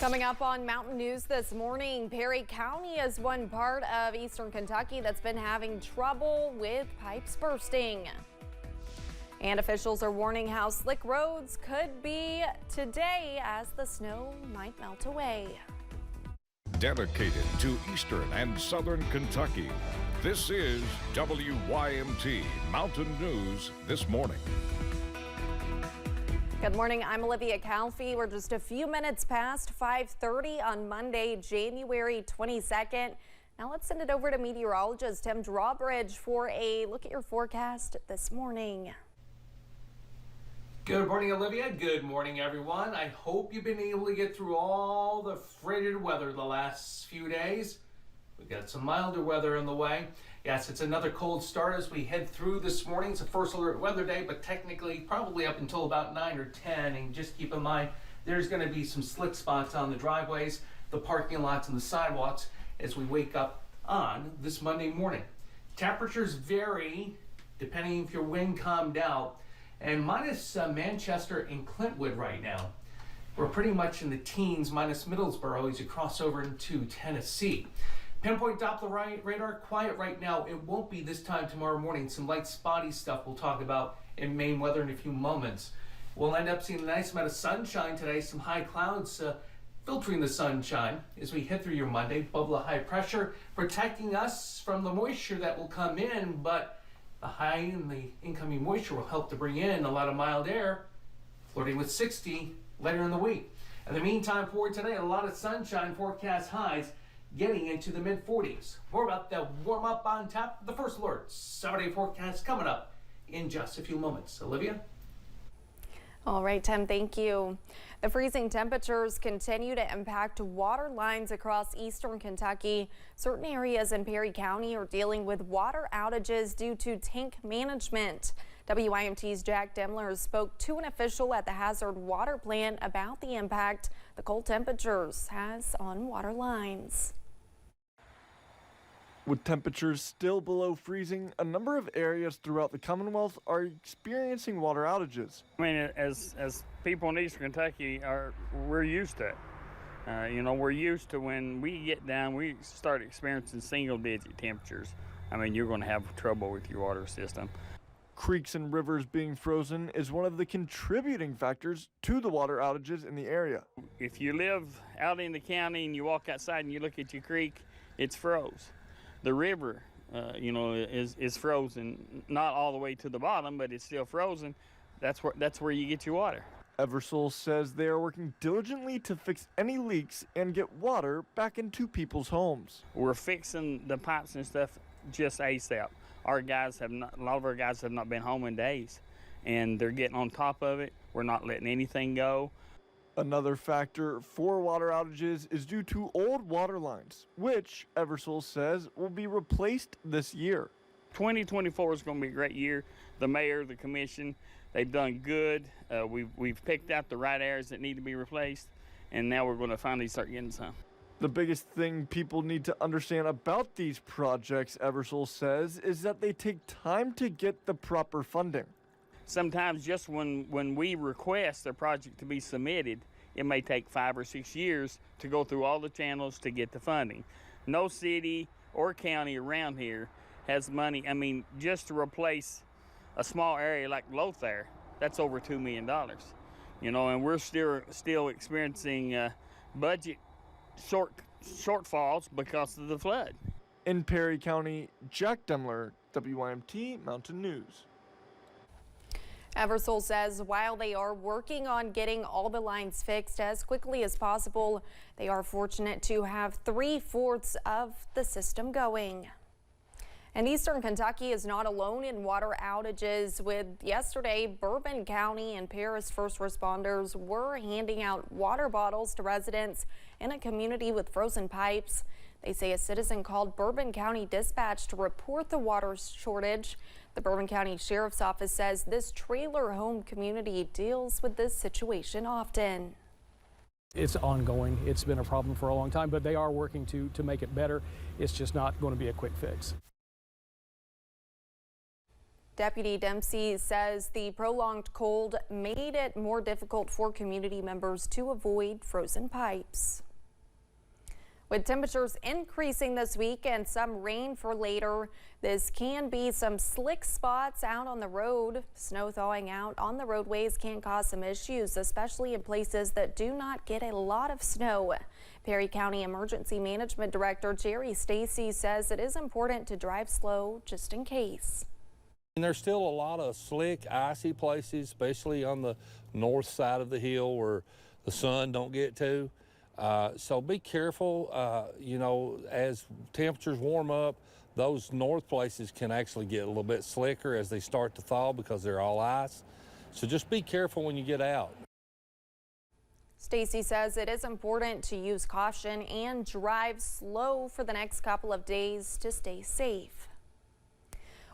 Coming up on Mountain News this morning, Perry County is one part of eastern Kentucky that's been having trouble with pipes bursting. And officials are warning how slick roads could be today as the snow might melt away. Dedicated to eastern and southern Kentucky, this is WYMT Mountain News this morning. Good morning, I'm Olivia Calfee. We're just a few minutes past 5:30 on Monday, January 22nd. Now let's send it over to meteorologist Tim Drawbridge for a look at your forecast this morning. Good morning, Olivia. Good morning, everyone. I hope you've been able to get through all the frigid weather the last few days. We've got some milder weather on the way. Yes, it's another cold start as we head through this morning. It's a first alert weather day, but technically probably up until about 9 or 10. And just keep in mind, there's going to be some slick spots on the driveways, the parking lots, and the sidewalks as we wake up on this Monday morning. Temperatures vary depending if your wind calmed out. And minus Manchester and Clintwood right now. We're pretty much in the teens, minus Middlesboro as you cross over into Tennessee. Pinpoint Doppler radar quiet right now. It won't be this time tomorrow morning. Some light spotty stuff we'll talk about in Maine weather in a few moments. We'll end up seeing a nice amount of sunshine today. Some high clouds filtering the sunshine as we head through your Monday. Bubble of high pressure protecting us from the moisture that will come in, but the high and the incoming moisture will help to bring in a lot of mild air, flirting with 60 later in the week. In the meantime, for today, a lot of sunshine, forecast highs getting into the mid-40s. More about the warm-up on tap, the first alert, 7-day forecast coming up in just a few moments. Olivia? All right, Tim, thank you. The freezing temperatures continue to impact water lines across eastern Kentucky. Certain areas in Perry County are dealing with water outages due to tank management. WYMT's Jack Demler spoke to an official at the Hazard Water Plant about the impact the cold temperatures has on water lines. With temperatures still below freezing, a number of areas throughout the Commonwealth are experiencing water outages. I mean, as people in eastern Kentucky, we're used to it. We're used to when we get down, we start experiencing single-digit temperatures. I mean, you're going to have trouble with your water system. Creeks and rivers being frozen is one of the contributing factors to the water outages in the area. If you live out in the county and you walk outside and you look at your creek, it's froze. The river, is frozen, not all the way to the bottom, but it's still frozen. That's where you get your water. Eversole says they are working diligently to fix any leaks and get water back into people's homes. We're fixing the pipes and stuff just ASAP. A lot of our guys have not been home in days, and they're getting on top of it. We're not letting anything go. Another factor for water outages is due to old water lines, which Eversole says will be replaced this year. 2024 is going to be a great year. The mayor, the commission, they've done good. We've picked out the right areas that need to be replaced, and now we're going to finally start getting some. The biggest thing people need to understand about these projects, Eversole says, is that they take time to get the proper funding. Sometimes just when we request a project to be submitted, it may take 5 or 6 years to go through all the channels to get the funding. No city or county around here has money. I mean, just to replace a small area like Lothair, that's over $2 million. And we're still experiencing budget shortfalls because of the flood. In Perry County, Jack Demler, WYMT Mountain News. Eversole says while they are working on getting all the lines fixed as quickly as possible, they are fortunate to have 3/4 of the system going. And eastern Kentucky is not alone in water outages. With yesterday, Bourbon County and Paris first responders were handing out water bottles to residents in a community with frozen pipes. They say a citizen called Bourbon County Dispatch to report the water shortage. The Bourbon County Sheriff's Office says this trailer home community deals with this situation often. It's ongoing. It's been a problem for a long time, but they are working to make it better. It's just not going to be a quick fix. Deputy Dempsey says the prolonged cold made it more difficult for community members to avoid frozen pipes. With temperatures increasing this week and some rain for later, this can be some slick spots out on the road. Snow thawing out on the roadways can cause some issues, especially in places that do not get a lot of snow. Perry County Emergency Management Director Jerry Stacy says it is important to drive slow just in case. And there's still a lot of slick, icy places, especially on the north side of the hill where the sun don't get to. So be careful, you know, as temperatures warm up, those north places can actually get a little bit slicker as they start to thaw because they're all ice. So just be careful when you get out. Stacy says it is important to use caution and drive slow for the next couple of days to stay safe.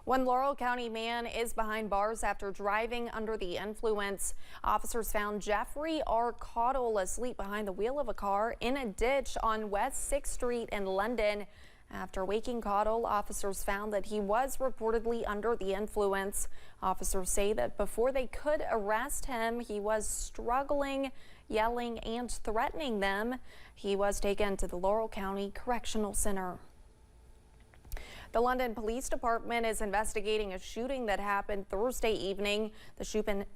One Laurel County man is behind bars after driving under the influence. Officers found Jeffrey R. Caudle asleep behind the wheel of a car in a ditch on West 6th Street in London. After waking Caudle, officers found that he was reportedly under the influence. Officers say that before they could arrest him, he was struggling, yelling, and threatening them. He was taken to the Laurel County Correctional Center. The London Police Department is investigating a shooting that happened Thursday evening. The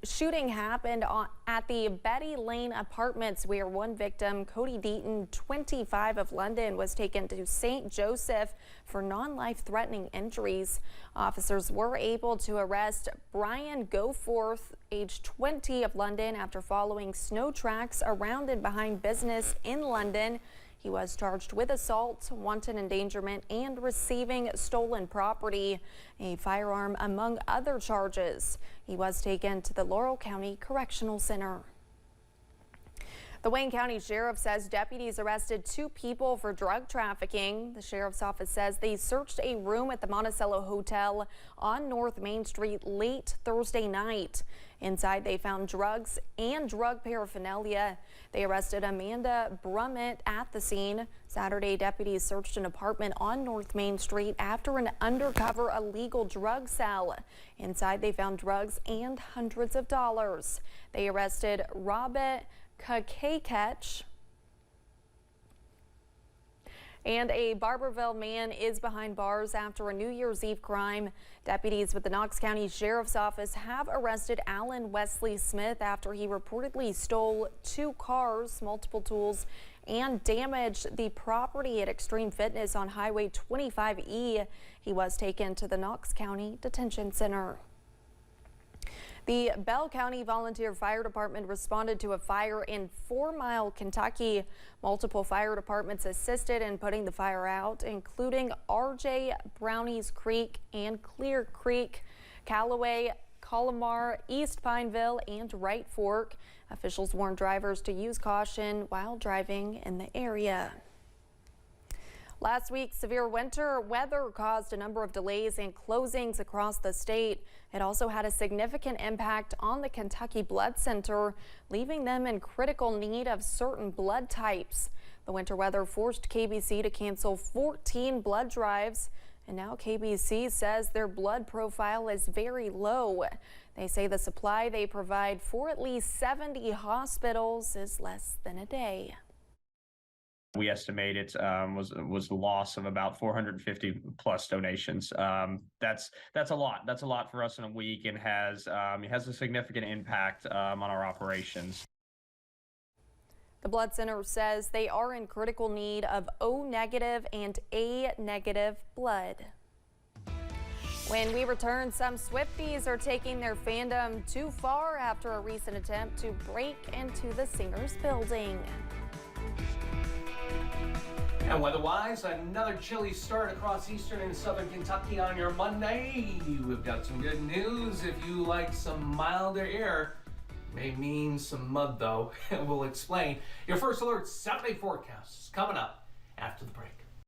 shooting happened at the Betty Lane Apartments, where one victim, Cody Deaton, 25 of London, was taken to St. Joseph for non-life-threatening injuries. Officers were able to arrest Brian Goforth, age 20 of London, after following snow tracks around and behind business in London. He was charged with assault, wanton endangerment, and receiving stolen property, a firearm, among other charges. He was taken to the Laurel County Correctional Center. The Wayne County Sheriff says deputies arrested 2 people for drug trafficking. The sheriff's office says they searched a room at the Monticello Hotel on North Main Street late Thursday night. Inside, they found drugs and drug paraphernalia. They arrested Amanda Brummett at the scene. Saturday, deputies searched an apartment on North Main Street after an undercover illegal drug sale. Inside, they found drugs and hundreds of dollars. They arrested Robert Kakakech, and a Barberville man is behind bars after a New Year's Eve crime. Deputies with the Knox County Sheriff's Office have arrested Alan Wesley Smith after he reportedly stole 2 cars, multiple tools, and damaged the property at Extreme Fitness on Highway 25E. He was taken to the Knox County Detention Center. The Bell County Volunteer Fire Department responded to a fire in 4 Mile, Kentucky. Multiple fire departments assisted in putting the fire out, including RJ, Brownies Creek, and Clear Creek, Callaway, Colomar, East Pineville, and Wright Fork. Officials warned drivers to use caution while driving in the area. Last week, severe winter weather caused a number of delays and closings across the state. It also had a significant impact on the Kentucky Blood Center, leaving them in critical need of certain blood types. The winter weather forced KBC to cancel 14 blood drives, and now KBC says their blood profile is very low. They say the supply they provide for at least 70 hospitals is less than a day. We estimate it was the loss of about 450 plus donations. That's a lot. That's a lot for us in a week, and has a significant impact on our operations. The Blood Center says they are in critical need of O negative and A negative blood. When we return, some Swifties are taking their fandom too far after a recent attempt to break into the Singer's building. And weather-wise, another chilly start across eastern and southern Kentucky on your Monday. We've got some good news. If you like some milder air, may mean some mud though. We'll explain. Your first alert 7-day forecast is coming up after the break.